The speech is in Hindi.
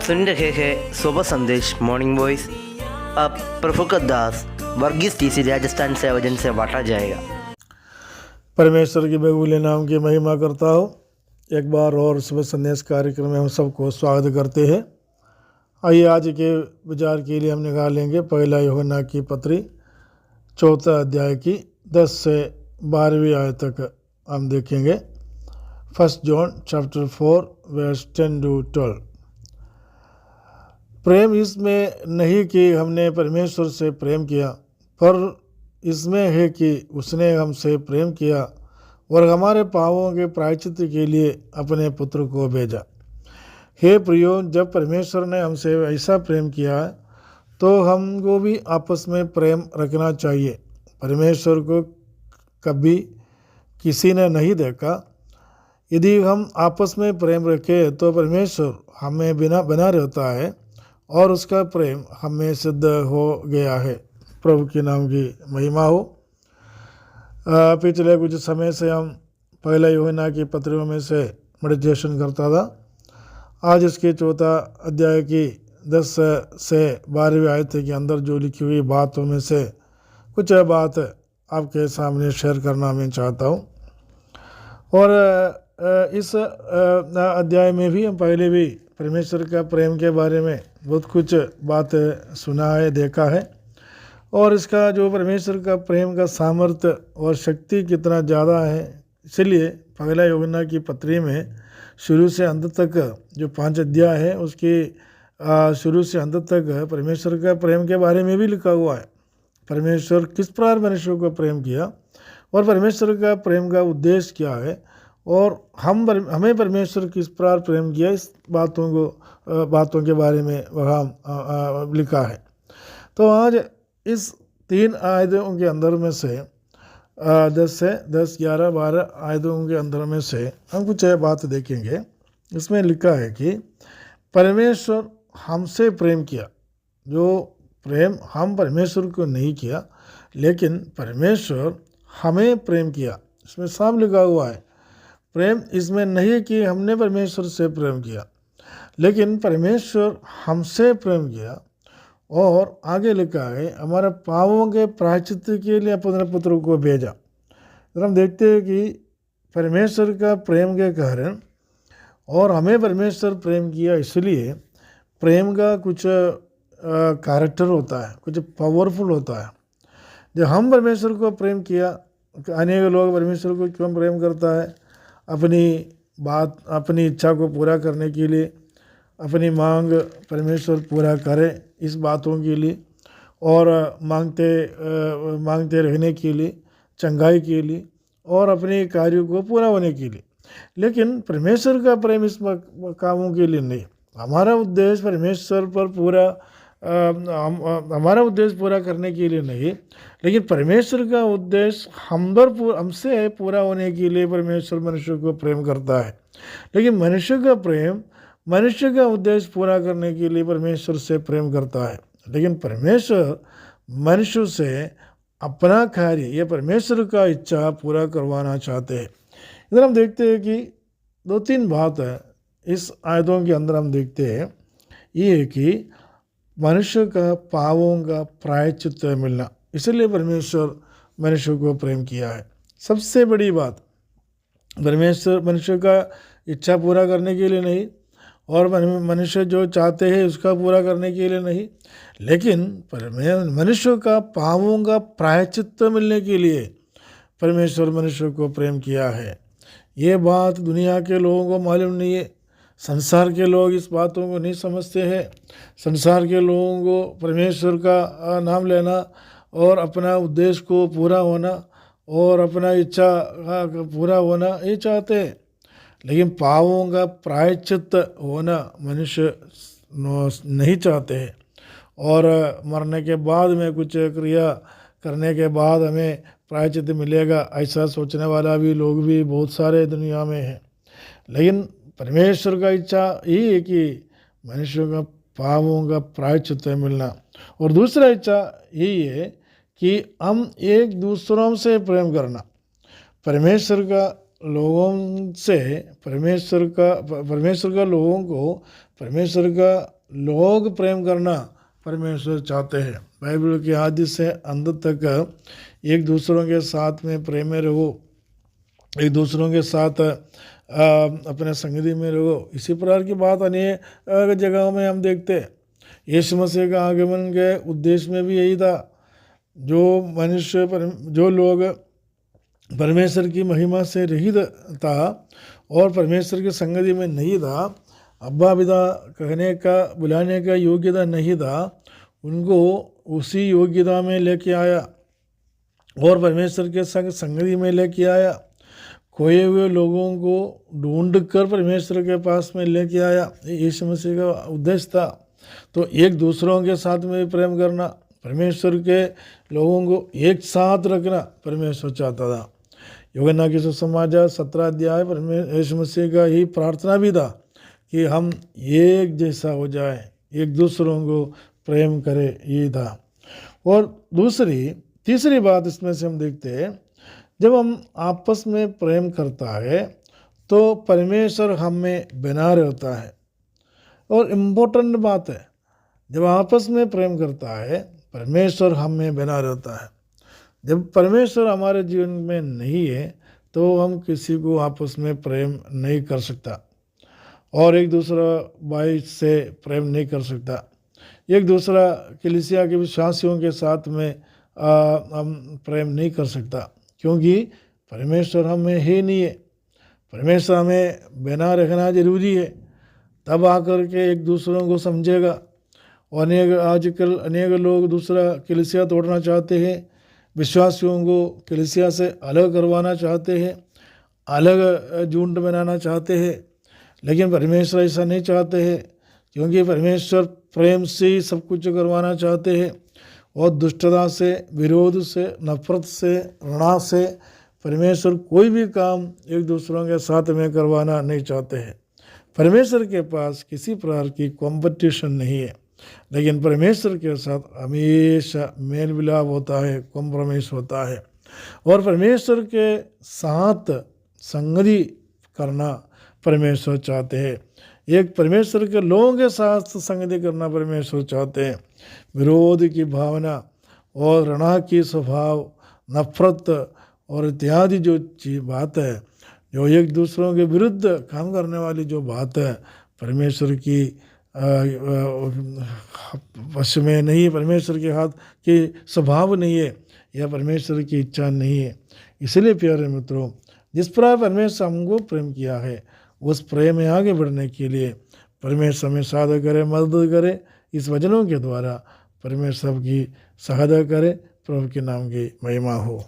सुन रहे हैं सुबह संदेश मॉर्निंग वॉइस। अब प्रफुल्ल दास वर्गीस टीसी राजस्थान से आयोजन से बांटा जाएगा। परमेश्वर की बेगुले नाम की महिमा करता हो। एक बार और सुबह संदेश कार्यक्रम में हम सबको स्वागत करते हैं। आइए आज के विचार के लिए हम निकालेंगे पहला यूहन्ना की पत्री 4 अध्याय की 10 से 12वीं आयत तक हम देखेंगे। 1 जॉन चैप्टर 4 वर्स 10 to 12। प्रेम इसमें नहीं कि हमने परमेश्वर से प्रेम किया, पर इसमें है कि उसने हमसे प्रेम किया और हमारे पापों के प्रायश्चित के लिए अपने पुत्र को भेजा। हे प्रियो, जब परमेश्वर ने हमसे ऐसा प्रेम किया है तो हमको भी आपस में प्रेम रखना चाहिए। परमेश्वर को कभी किसी ने नहीं देखा। यदि हम आपस में प्रेम रखें तो परमेश्वर हमें बना रहता है और उसका प्रेम हमें सिद्ध हो गया है। प्रभु के नाम की महिमा हो। पिछले कुछ समय से हम पहला यूहन्ना की पत्रियों में से मेडिटेशन करता था। आज इसके 4 अध्याय की 10 से 12वीं आयत के अंदर जो लिखी हुई बातों में से कुछ बात आपके सामने शेयर करना मैं चाहता हूँ। और इस अध्याय में भी हम पहले भी परमेश्वर का प्रेम के बारे में बहुत कुछ बात सुना है, देखा है। और इसका जो परमेश्वर का प्रेम का सामर्थ्य और शक्ति कितना ज़्यादा है, इसलिए पहला यूहन्ना की पत्री में शुरू से अंत तक जो 5 अध्याय है उसकी शुरू से अंत तक परमेश्वर का प्रेम के बारे में भी लिखा हुआ है। परमेश्वर किस प्रकार मनुष्यों को प्रेम किया और परमेश्वर का प्रेम का उद्देश्य क्या है और हमें परमेश्वर किस प्रकार प्रेम किया, इस बातों के बारे में वहाँ लिखा है। तो आज इस 3 आयतों के अंदर में से 10 से 10, 11, 12 आयतों के अंदर में से हम कुछ बात देखेंगे। इसमें लिखा है कि परमेश्वर हमसे प्रेम किया। जो प्रेम हम परमेश्वर को नहीं किया, लेकिन परमेश्वर हमें प्रेम किया। इसमें साफ लिखा हुआ है। प्रेम इसमें नहीं कि हमने परमेश्वर से प्रेम किया, लेकिन परमेश्वर हमसे प्रेम किया। और आगे लिखा है हमारे पापों के प्रायश्चित के लिए अपने पुत्र को भेजा। तो हम देखते हैं कि परमेश्वर का प्रेम के कारण और हमें परमेश्वर प्रेम किया, इसलिए प्रेम का कुछ कैरेक्टर होता है, कुछ पावरफुल होता है। जब हम परमेश्वर को प्रेम किया, अनेक लोग परमेश्वर को क्यों प्रेम करता है? अपनी इच्छा को पूरा करने के लिए, अपनी मांग परमेश्वर पूरा करे इस बातों के लिए, और मांगते रहने के लिए, चंगाई के लिए और अपने कार्यों को पूरा होने के लिए। लेकिन परमेश्वर का प्रेम इस कामों के लिए नहीं। हमारा उद्देश्य परमेश्वर पर हमारा उद्देश्य पूरा करने के लिए नहीं, लेकिन परमेश्वर का उद्देश्य हमसे पूरा होने के लिए परमेश्वर मनुष्य को प्रेम करता है। लेकिन मनुष्य का प्रेम मनुष्य का उद्देश्य पूरा करने के लिए परमेश्वर से प्रेम करता है। लेकिन परमेश्वर मनुष्य से अपना कार्य, यह परमेश्वर का इच्छा पूरा करवाना चाहते हैं। इधर हम देखते हैं कि 2-3 बात है इस आयतों के अंदर हम देखते हैं। ये है कि मनुष्य का पापों का प्रायश्चित मिलना, इसलिए परमेश्वर मनुष्य को प्रेम किया है। सबसे बड़ी बात, परमेश्वर मनुष्य का इच्छा पूरा करने के लिए नहीं और मनुष्य जो चाहते हैं उसका पूरा करने के लिए नहीं, लेकिन मनुष्य का पापों का प्रायश्चित मिलने के लिए परमेश्वर मनुष्य को प्रेम किया है। ये बात दुनिया के लोगों को मालूम नहीं है। संसार के लोग इस बातों को नहीं समझते हैं। संसार के लोगों को परमेश्वर का नाम लेना और अपना उद्देश्य को पूरा होना और अपना इच्छा का पूरा होना ये चाहते हैं, लेकिन पापों का प्रायश्चित होना मनुष्य नहीं चाहते हैं। और मरने के बाद में कुछ क्रिया करने के बाद हमें प्रायश्चित मिलेगा, ऐसा सोचने वाला भी लोग भी बहुत सारे दुनिया में हैं। लेकिन परमेश्वर का इच्छा यही है कि मनुष्य का पापों का प्रायश्चित मिलना। और दूसरा इच्छा यही है कि हम एक दूसरों से प्रेम करना। परमेश्वर का लोगों से परमेश्वर का लोगों को परमेश्वर का लोग प्रेम करना परमेश्वर चाहते हैं। बाइबल के आदि से अंत तक एक दूसरों के साथ में प्रेम में रहो, एक दूसरों के साथ अपने संगति में रहो। इसी प्रकार की बात अनेक जगहों में हम देखते हैं। यीशु मसीह का आगमन के उद्देश्य में भी यही था। जो लोग परमेश्वर की महिमा से रहित था और परमेश्वर की संगति में नहीं था, अब्बा पिता कहने का बुलाने का योग्यता नहीं था, उनको उसी योग्यता में लेके आया और परमेश्वर के संग संगति में लेके आया। खोए हुए लोगों को ढूंढ कर परमेश्वर के पास में लेके आया। यीशु मसीह का उद्देश्य था। तो एक दूसरों के साथ में प्रेम करना, परमेश्वर के लोगों को एक साथ रखना परमेश्वर चाहता था। यूहन्ना की सुसमाचार 17 अध्याय यीशु मसीह का ही प्रार्थना भी था कि हम एक जैसा हो जाए, एक दूसरों को प्रेम करे, ये था। और तीसरी बात इसमें से हम देखते हैं, जब हम आपस में प्रेम करता है तो परमेश्वर हम में बना रहता है। और इम्पोर्टेंट बात है, जब आपस में प्रेम करता है परमेश्वर हम में बना रहता है। जब परमेश्वर हमारे जीवन में नहीं है तो हम किसी को आपस में प्रेम नहीं कर सकता और एक दूसरा भाई से प्रेम नहीं कर सकता। एक दूसरा कलीसिया के विश्वासियों के साथ में हम प्रेम नहीं कर सकता, क्योंकि परमेश्वर हम में ही नहीं है। परमेश्वर हमें बना रखना जरूरी है, तब आकर के एक दूसरों को समझेगा। और आजकल अनेक लोग दूसरा कलीसिया तोड़ना चाहते हैं, विश्वासियों को कलीसिया से अलग करवाना चाहते हैं, अलग झुंड बनाना चाहते हैं। लेकिन परमेश्वर ऐसा नहीं चाहते हैं, क्योंकि परमेश्वर प्रेम से ही सब कुछ करवाना चाहते हैं और दुष्टता से, विरोध से, नफरत से, घृणा से परमेश्वर कोई भी काम एक दूसरों के साथ में करवाना नहीं चाहते हैं। परमेश्वर के पास किसी प्रकार की कंपटीशन नहीं है, लेकिन परमेश्वर के साथ हमेशा मेल मिलाप होता है, कॉम्प्रोमाइज होता है। और परमेश्वर के साथ संगति करना परमेश्वर चाहते हैं। एक परमेश्वर के लोगों के साथ संगति करना परमेश्वर चाहते हैं। विरोध की भावना और घृणा की स्वभाव, नफरत और इत्यादि जो बात है, जो एक दूसरों के विरुद्ध काम करने वाली जो बात है, परमेश्वर की वश में नहीं है, परमेश्वर के हाथ के स्वभाव नहीं है, यह परमेश्वर की इच्छा नहीं है। इसलिए प्यारे मित्रों, जिस प्रकार परमेश्वर हमको प्रेम किया है, उस प्रेम में आगे बढ़ने के लिए परमेश्वर हमें सहायता करे, मदद करे। इस वचनों के द्वारा परमेश्वर की सहायता करे। प्रभु के नाम की महिमा हो।